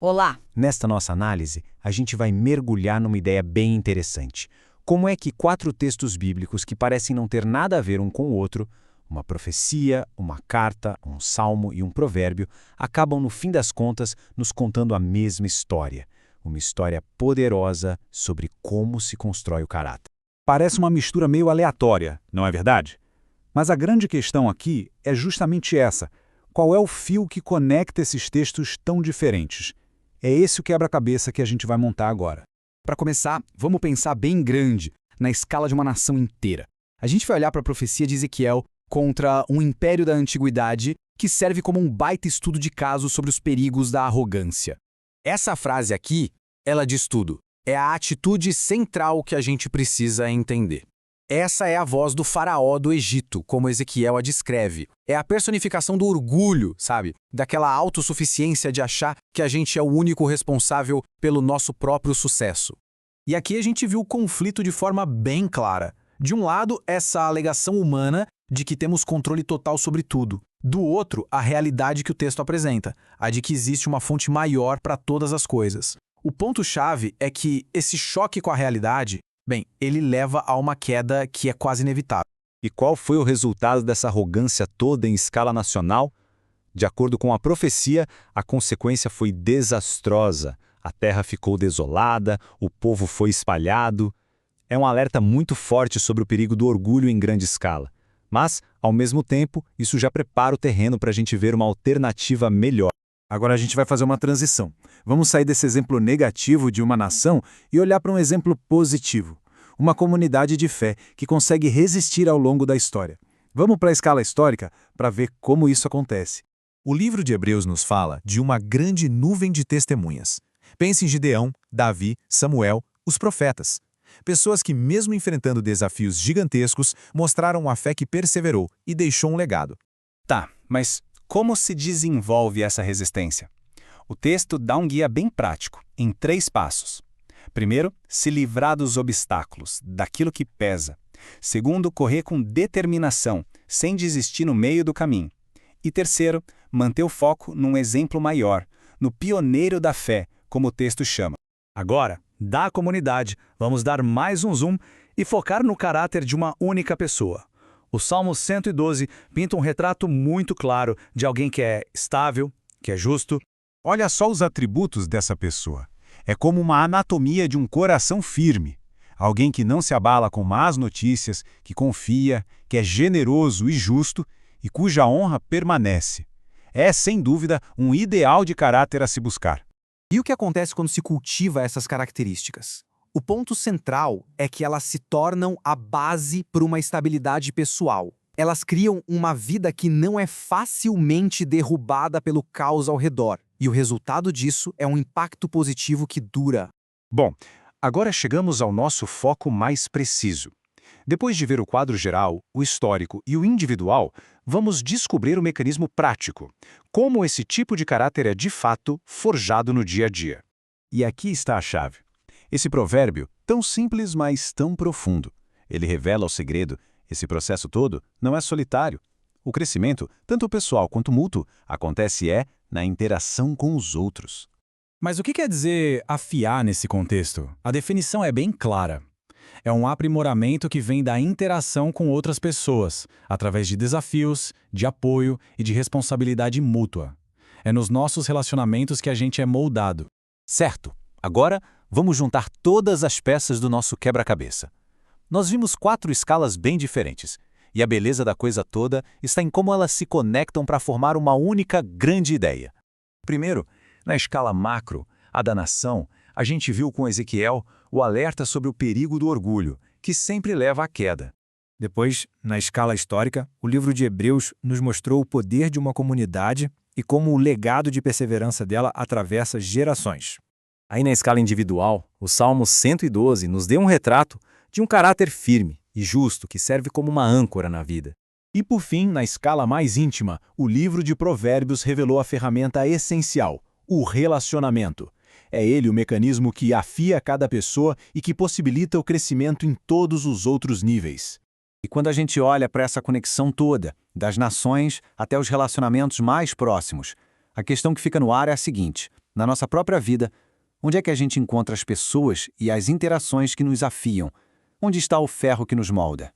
Olá! Nesta nossa análise, a gente vai mergulhar numa ideia bem interessante. Como é que 4 textos bíblicos que parecem não ter nada a ver um com o outro, uma profecia, uma carta, um salmo e um provérbio, acabam no fim das contas nos contando a mesma história. Uma história poderosa sobre como se constrói o caráter. Parece uma mistura meio aleatória, não é verdade? Mas a grande questão aqui é justamente essa. Qual é o fio que conecta esses textos tão diferentes? É esse o quebra-cabeça que a gente vai montar agora. Para começar, vamos pensar bem grande, na escala de uma nação inteira. A gente vai olhar para a profecia de Ezequiel contra um império da antiguidade que serve como um baita estudo de caso sobre os perigos da arrogância. Essa frase aqui, ela diz tudo. É a atitude central que a gente precisa entender. Essa é a voz do faraó do Egito, como Ezequiel a descreve. É a personificação do orgulho, sabe? Daquela autossuficiência de achar que a gente é o único responsável pelo nosso próprio sucesso. E aqui a gente viu o conflito de forma bem clara. De um lado, essa alegação humana de que temos controle total sobre tudo. Do outro, a realidade que o texto apresenta, a de que existe uma fonte maior para todas as coisas. O ponto-chave é que esse choque com a realidade, ele leva a uma queda que é quase inevitável. E qual foi o resultado dessa arrogância toda em escala nacional? De acordo com a profecia, a consequência foi desastrosa. A terra ficou desolada, o povo foi espalhado. É um alerta muito forte sobre o perigo do orgulho em grande escala. Mas, ao mesmo tempo, isso já prepara o terreno para a gente ver uma alternativa melhor. Agora a gente vai fazer uma transição. Vamos sair desse exemplo negativo de uma nação e olhar para um exemplo positivo. Uma comunidade de fé que consegue resistir ao longo da história. Vamos para a escala histórica para ver como isso acontece. O livro de Hebreus nos fala de uma grande nuvem de testemunhas. Pense em Gideão, Davi, Samuel, os profetas. Pessoas que, mesmo enfrentando desafios gigantescos, mostraram uma fé que perseverou e deixou um legado. Tá, mas como se desenvolve essa resistência? O texto dá um guia bem prático, em 3 passos. Primeiro, se livrar dos obstáculos, daquilo que pesa. Segundo, correr com determinação, sem desistir no meio do caminho. E terceiro, manter o foco num exemplo maior, no pioneiro da fé, como o texto chama. Agora, da comunidade, vamos dar mais um zoom e focar no caráter de uma única pessoa. O Salmo 112 pinta um retrato muito claro de alguém que é estável, que é justo. Olha só os atributos dessa pessoa. É como uma anatomia de um coração firme. Alguém que não se abala com más notícias, que confia, que é generoso e justo e cuja honra permanece. É, sem dúvida, um ideal de caráter a se buscar. E o que acontece quando se cultiva essas características? O ponto central é que elas se tornam a base para uma estabilidade pessoal. Elas criam uma vida que não é facilmente derrubada pelo caos ao redor. E o resultado disso é um impacto positivo que dura. Bom, agora chegamos ao nosso foco mais preciso. Depois de ver o quadro geral, o histórico e o individual, vamos descobrir o mecanismo prático. Como esse tipo de caráter é, de fato, forjado no dia a dia. E aqui está a chave. Esse provérbio, tão simples, mas tão profundo. Ele revela o segredo. Esse processo todo não é solitário. O crescimento, tanto pessoal quanto mútuo, acontece na interação com os outros. Mas o que quer dizer afiar nesse contexto? A definição é bem clara. É um aprimoramento que vem da interação com outras pessoas, através de desafios, de apoio e de responsabilidade mútua. É nos nossos relacionamentos que a gente é moldado. Certo. Agora, vamos juntar todas as peças do nosso quebra-cabeça. Nós vimos 4 escalas bem diferentes, e a beleza da coisa toda está em como elas se conectam para formar uma única grande ideia. Primeiro, na escala macro, a da nação, a gente viu com Ezequiel o alerta sobre o perigo do orgulho, que sempre leva à queda. Depois, na escala histórica, o livro de Hebreus nos mostrou o poder de uma comunidade e como o legado de perseverança dela atravessa gerações. Aí na escala individual, o Salmo 112 nos deu um retrato de um caráter firme e justo que serve como uma âncora na vida. E por fim, na escala mais íntima, o livro de Provérbios revelou a ferramenta essencial, o relacionamento. É ele o mecanismo que afia cada pessoa e que possibilita o crescimento em todos os outros níveis. E quando a gente olha para essa conexão toda, das nações até os relacionamentos mais próximos, a questão que fica no ar é a seguinte: Na nossa própria vida, onde é que a gente encontra as pessoas e as interações que nos afiam? Onde está o ferro que nos molda?